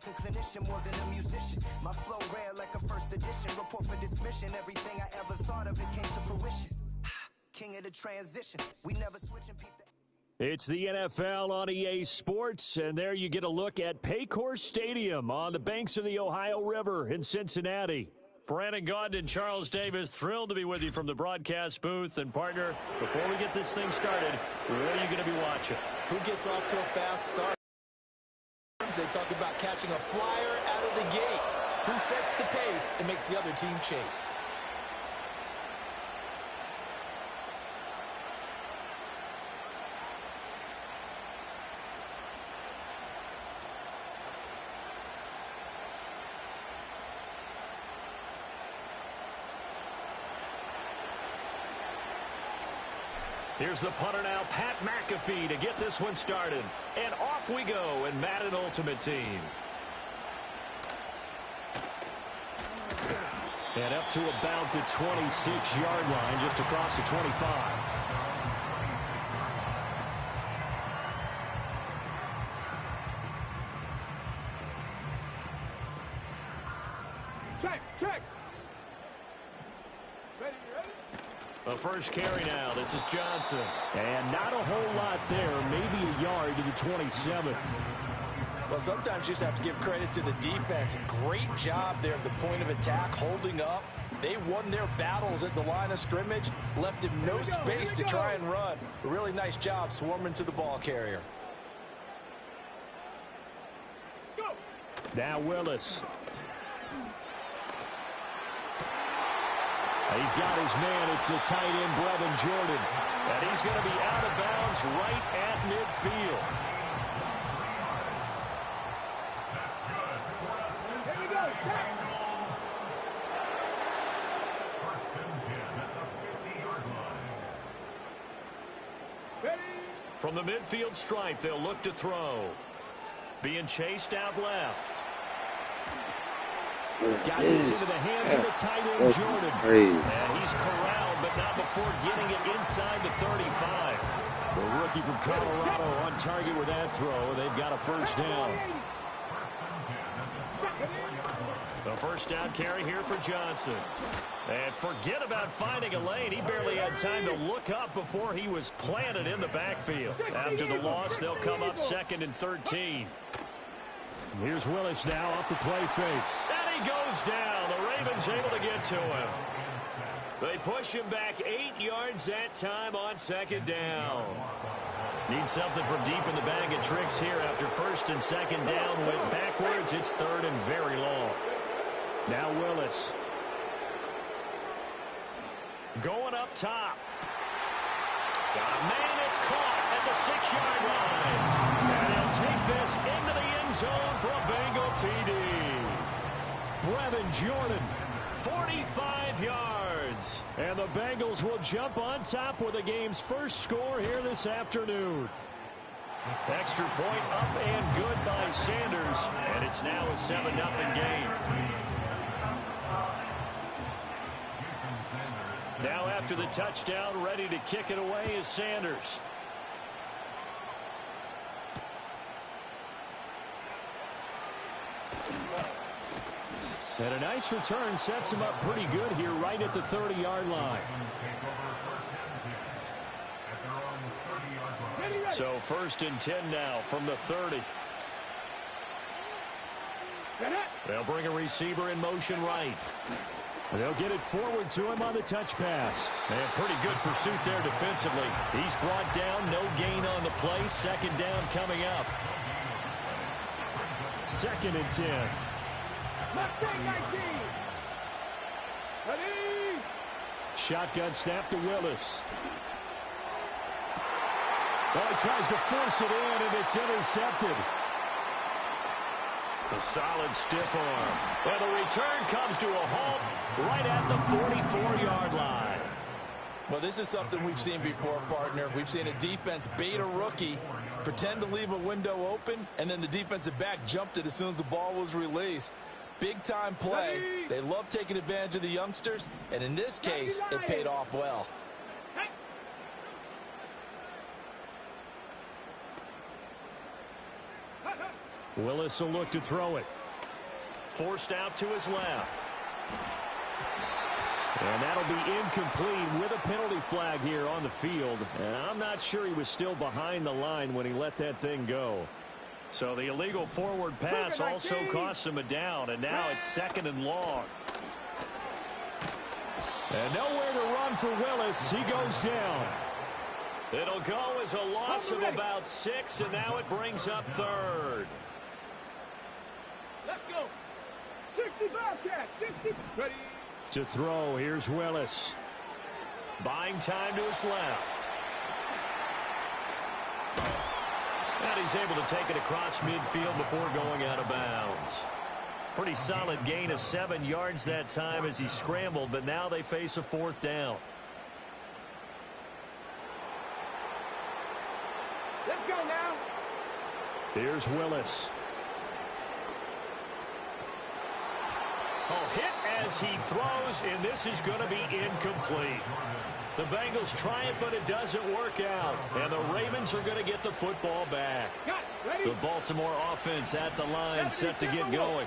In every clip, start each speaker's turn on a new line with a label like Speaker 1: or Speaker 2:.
Speaker 1: like a clinician more than a musician. My flow rare like a first edition. Report for dismission. Everything I ever thought of it came to fruition. King of the transition. We never switch and peep the...
Speaker 2: It's the NFL on EA Sports, and there you get a look at Paycor Stadium on the banks of the Ohio River in Cincinnati. Brandon Gaudin and Charles Davis, thrilled to be with you from the broadcast booth. And, partner, before we get this thing started, what are you going to be watching?
Speaker 3: Who gets off to a fast start? They talk about catching a flyer out of the gate. Who sets the pace and makes the other team chase?
Speaker 2: Here's the punter now, Pat McAfee, to get this one started. And off we go in Madden Ultimate Team. And up to about the 26-yard line, just across the 25.
Speaker 4: Check.
Speaker 2: The first carry now. This is Johnson. And not a whole lot there. Maybe a yard to the 27.
Speaker 3: Well, sometimes you just have to give credit to the defense. Great job there at the point of attack, holding up. They won their battles at the line of scrimmage, left him no space to try and run. A really nice job swarming to the ball carrier.
Speaker 2: Now Willis. He's got his man. It's the tight end, Brevin Jordan. And he's going to be out of bounds right at midfield.
Speaker 4: Here we go.
Speaker 2: From the midfield stripe, they'll look to throw. Being chased out left. Got this into the hands of the tight end, Jordan. And he's corralled, but not before getting it inside the 35. The rookie from Colorado on target with that throw. They've got a first down. The first down carry here for Johnson. And forget about finding a lane. He barely had time to look up before he was planted in the backfield. After the loss, they'll come up 2nd and 13. Here's Willis now off the play fake. And he goes down. The Ravens able to get to him. They push him back 8 yards that time on 2nd down. Need something from deep in the bag of tricks here after 1st and 2nd down. Went backwards. It's 3rd and very long. Now Willis. Going up top. Got a man that's caught at the 6-yard line. And he'll take this into the end zone for a Bengal TD. Brevin Jordan, 45 yards. And the Bengals will jump on top with the game's first score here this afternoon. Extra point up and good by Sanders. And it's now a 7-0 game. Now after the touchdown, ready to kick it away is Sanders. And a nice return sets him up pretty good here right at the 30-yard line. So 1st and 10 now from the 30. They'll bring a receiver in motion right. They'll get it forward to him on the touch pass. And pretty good pursuit there defensively. He's brought down, no gain on the play. 2nd down coming up. 2nd and 10.
Speaker 4: Mustang 19. Ready.
Speaker 2: Shotgun snap to Willis. Oh, he tries to force it in, and it's intercepted. A solid stiff arm. And the return comes to a halt right at the 44-yard line.
Speaker 3: Well, this is something we've seen before, partner. We've seen a defense bait a rookie, pretend to leave a window open, and then the defensive back jumped it as soon as the ball was released. Big-time play. They love taking advantage of the youngsters, and in this case, it paid off well.
Speaker 2: Willis will look to throw it. Forced out to his left. And that'll be incomplete with a penalty flag here on the field. And I'm not sure he was still behind the line when he let that thing go. So the illegal forward pass also costs him a down. And now it's 2nd and long. And nowhere to run for Willis. He goes down. It'll go as a loss of about 6, and now it brings up 3rd.
Speaker 4: Let's go. 60 Bobcat. 60. Ready.
Speaker 2: To throw, here's Willis. Buying time to his left. And he's able to take it across midfield before going out of bounds. Pretty solid gain of 7 yards that time as he scrambled, but now they face a 4th down.
Speaker 4: Let's go now.
Speaker 2: Here's Willis. Oh, hit as he throws, and this is going to be incomplete. The Bengals try it, but it doesn't work out. And the Ravens are going to get the football back. The Baltimore offense at the line, set to get going.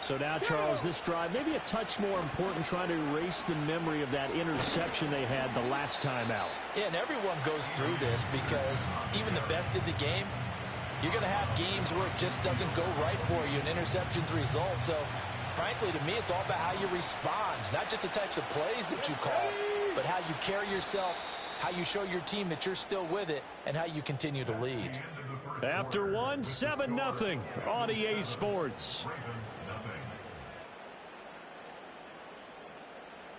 Speaker 2: So now, Charles, this drive, maybe a touch more important, trying to erase the memory of that interception they had the last time out.
Speaker 3: Yeah, and everyone goes through this because even the best in the game, you're going to have games where it just doesn't go right for you, and interceptions result. So, frankly, to me, it's all about how you respond, not just the types of plays that you call, but how you carry yourself, how you show your team that you're still with it, and how you continue to lead.
Speaker 2: After one, 7-0 on EA Sports.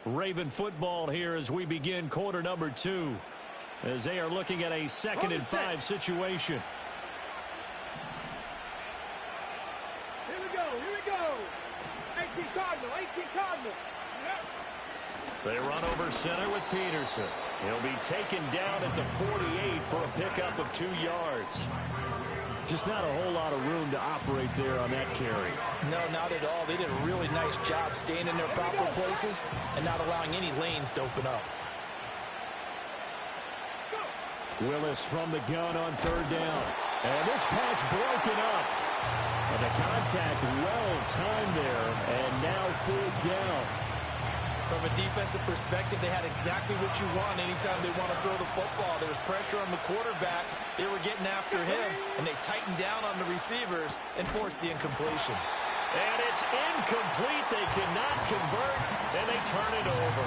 Speaker 2: Raven football here as we begin quarter number 2, as they are looking at a 2nd and 5 situation.
Speaker 4: Here we go. Here we go. 18 Cardinal. 18 Cardinal. Yep.
Speaker 2: They run over center with Peterson. He'll be taken down at the 48 for a pickup of 2 yards. Just not a whole lot of room to operate there on that carry.
Speaker 3: No, not at all. They did a really nice job staying in their proper places and not allowing any lanes to open up.
Speaker 2: Willis from the gun on 3rd down. And this pass broken up. And the contact well timed there. And now 4th down.
Speaker 3: From a defensive perspective, they had exactly what you want anytime they want to throw the football. There was pressure on the quarterback. They were getting after him, and they tightened down on the receivers and forced the incompletion.
Speaker 2: And it's incomplete. They cannot convert, and they turn it over.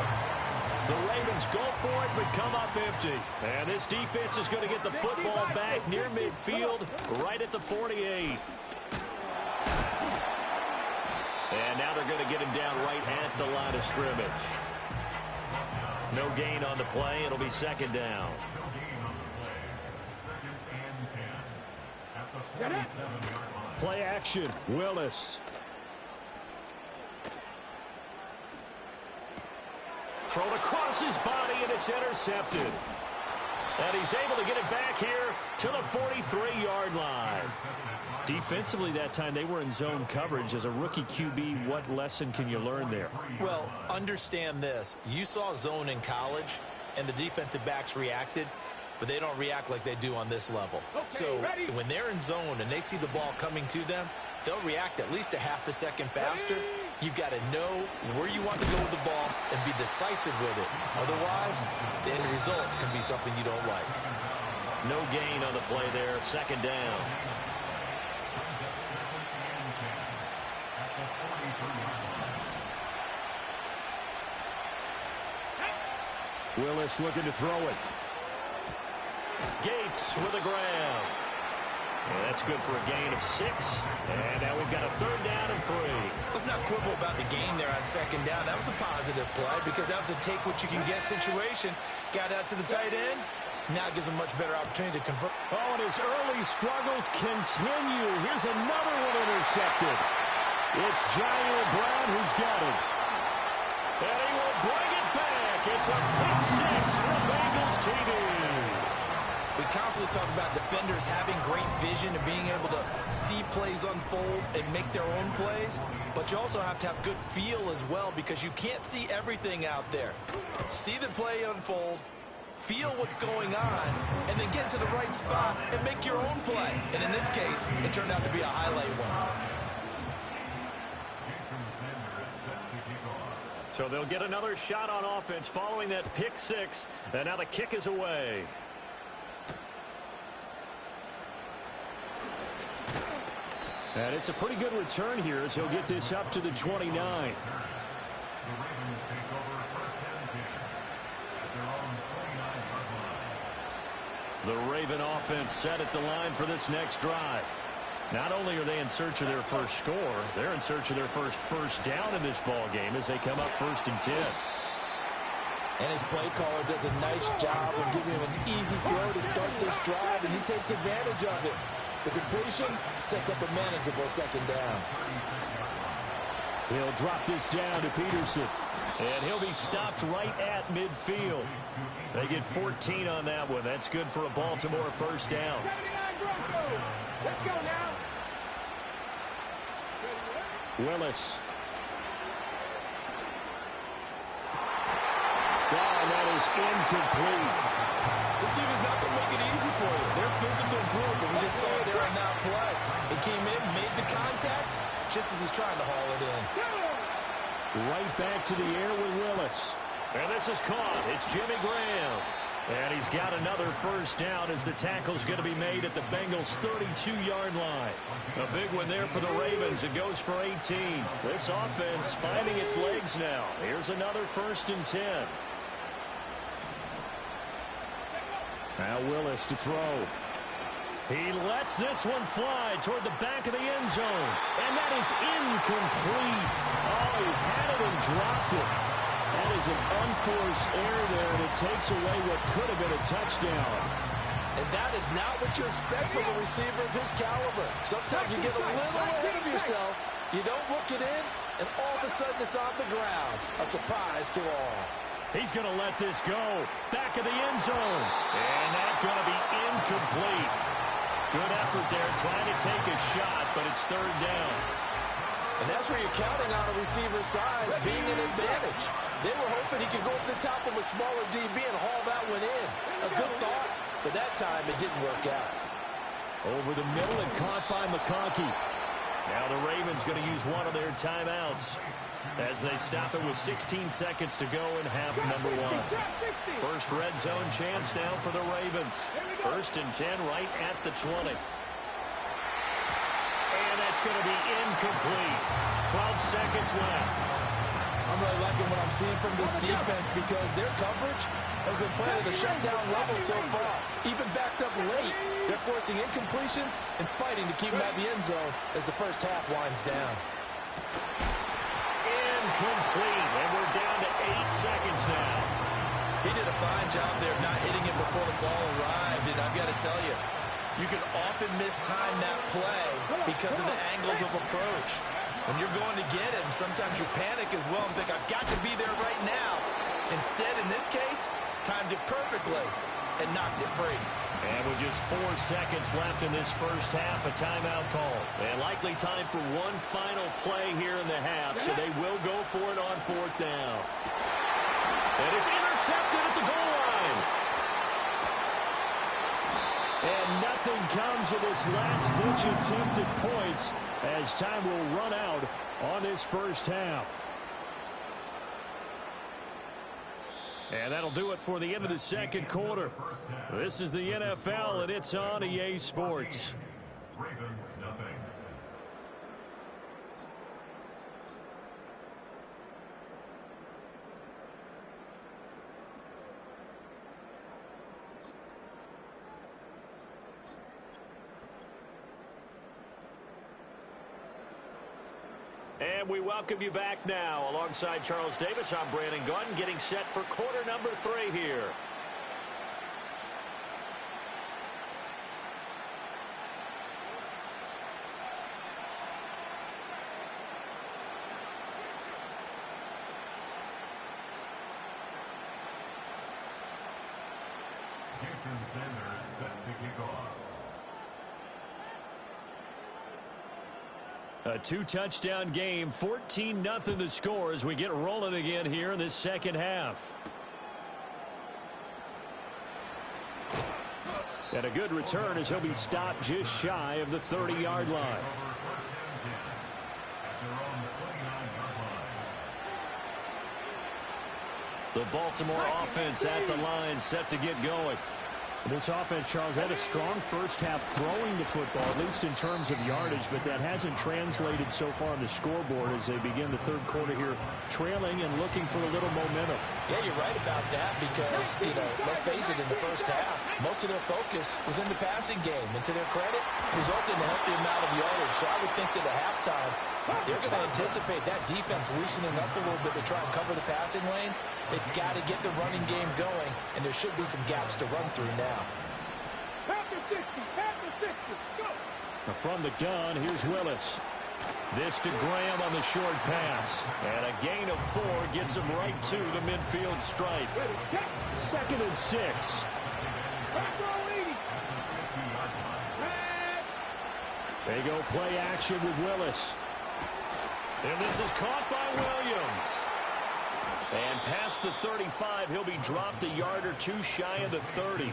Speaker 2: The Ravens go for it, but come up empty. And this defense is going to get the football back near midfield, right at the 48. And now they're going to get him down right at the line of scrimmage. No gain on the play. It'll be 2nd down. Play action. Willis. Thrown across his body, and it's intercepted. And he's able to get it back here to the 43-yard line. Defensively that time, they were in zone coverage. As a rookie QB, what lesson can you learn there?
Speaker 3: Well, understand this. You saw zone in college, and the defensive backs reacted, but they don't react like they do on this level. So when they're in zone and they see the ball coming to them, they'll react at least a half a second faster. You've got to know where you want to go with the ball and be decisive with it. Otherwise, the end result can be something you don't like.
Speaker 2: No gain on the play there. 2nd down. Willis looking to throw it. Gates with a grab. And that's good for a gain of 6. And now we've got a 3rd down and 3.
Speaker 3: Let's not quibble about the gain there on 2nd down. That was a positive play because that was a take-what-you-can-get situation. Got out to the tight end. Now it gives a much better opportunity to convert.
Speaker 2: Oh, and his early struggles continue. Here's another one intercepted. It's Jair Brown who's got it. And he will bring it back. It's a pick 6 for Bengals TV.
Speaker 3: We constantly talk about defenders having great vision and being able to see plays unfold and make their own plays. But you also have to have good feel as well because you can't see everything out there. See the play unfold, feel what's going on, and then get to the right spot and make your own play. And in this case, it turned out to be a highlight one.
Speaker 2: So they'll get another shot on offense following that pick six, and now the kick is away. And it's a pretty good return here as he'll get this up to the 29. The Raven offense set at the line for this next drive. Not only are they in search of their first score, they're in search of their first down in this ball game as they come up 1st and 10.
Speaker 3: And his play caller does a nice job of giving him an easy throw to start this drive, and he takes advantage of it. The completion sets up a manageable 2nd down.
Speaker 2: He'll drop this down to Peterson. And he'll be stopped right at midfield. They get 14 on that one. That's good for a Baltimore 1st down.
Speaker 4: Let's go now.
Speaker 2: Willis. And that is incomplete.
Speaker 3: This team is not going to make it easy for you. They're a physical group, and we just saw it there on that play. It came in, made the contact, just as he's trying to haul it in.
Speaker 2: Right back to the air with Willis. And this is caught. It's Jimmy Graham. And he's got another 1st down as the tackle's going to be made at the Bengals' 32-yard line. A big one there for the Ravens. It goes for 18. This offense finding its legs now. Here's another 1st and 10. Now Willis to throw. He lets this one fly toward the back of the end zone. And that is incomplete. Oh, he had it and dropped it. That is an unforced error there, and it takes away what could have been a touchdown.
Speaker 3: And that is not what you expect from a receiver of his caliber. Sometimes you get a little ahead of yourself. You don't look it in, and all of a sudden it's on the ground. A surprise to all.
Speaker 2: He's going to let this go. Back of the end zone. And that's going to be incomplete. Good effort there, trying to take a shot, but it's 3rd down.
Speaker 3: And that's where you're counting on a receiver's size being an advantage. They were hoping he could go up the top of a smaller DB and haul that one in. A good thought, but that time it didn't work out.
Speaker 2: Over the middle and caught by McConkey. Now the Ravens going to use one of their timeouts as they stop it with 16 seconds to go in half number 1. First red zone chance now for the Ravens. 1st and 10 right at the 20. And that's going to be incomplete. 12 seconds left.
Speaker 3: I'm really liking what I'm seeing from this defense because their coverage has been playing at a shutdown level so far. Even backed up late, they're forcing incompletions and fighting to keep them at the end zone as the first half winds down.
Speaker 2: Incomplete, and we're down to 8 seconds now.
Speaker 3: He did a fine job there of not hitting it before the ball arrived, and I've got to tell you, you can often mistime that play because of the angles of approach. When you're going to get him, sometimes you panic as well and think, I've got to be there right now. Instead, in this case, timed it perfectly and knocked it free.
Speaker 2: And with just 4 seconds left in this first half, a timeout call. And likely time for one final play here in the half, so they will go for it on 4th down. And it's intercepted at the goal line. And nothing comes of this last-ditch attempt at points as time will run out on this first half. And that'll do it for the end of the 2nd quarter. This is the NFL, and it's on EA Sports. And we welcome you back now. Alongside Charles Davis, I'm Brandon Gunn, getting set for quarter number 3 here. A 2-touchdown game, 14-0 the score as we get rolling again here in this second half. And a good return as he'll be stopped just shy of the 30-yard line. The Baltimore offense at the line, set to get going.
Speaker 5: This offense, Charles, had a strong first half throwing the football, at least in terms of yardage, but that hasn't translated so far on the scoreboard as they begin the third quarter here, trailing and looking for a little momentum.
Speaker 3: Yeah, you're right about that because, let's face it, in the first half, most of their focus was in the passing game. And to their credit, resulted in a healthy amount of yardage. So I would think that at halftime, they're going to anticipate that defense loosening up a little bit to try and cover the passing lanes. They've got to get the running game going, and there should be some gaps to run through now.
Speaker 4: Pass the 60, go!
Speaker 2: Now from the gun, here's Willis. This to Graham on the short pass. And a gain of 4 gets him right to the midfield stripe. 2nd and 6.
Speaker 4: Back row 80.
Speaker 2: They go play action with Willis. And this is caught by Williams. And past the 35, he'll be dropped a yard or two shy of the 30.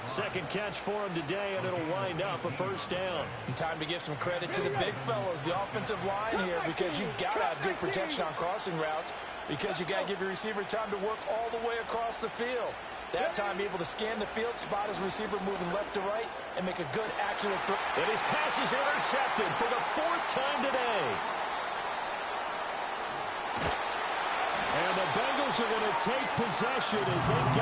Speaker 2: Second catch for him today, and it'll wind up a first down.
Speaker 3: And time to give some credit to the big fellas, the offensive line here, because you've got to have good protection on crossing routes, because you've got to give your receiver time to work all the way across the field. That time, able to scan the field, spot his receiver moving left to right, and make a good, accurate throw.
Speaker 2: And his pass is intercepted for the 4th time today. And the Bengals are going to take possession as they've got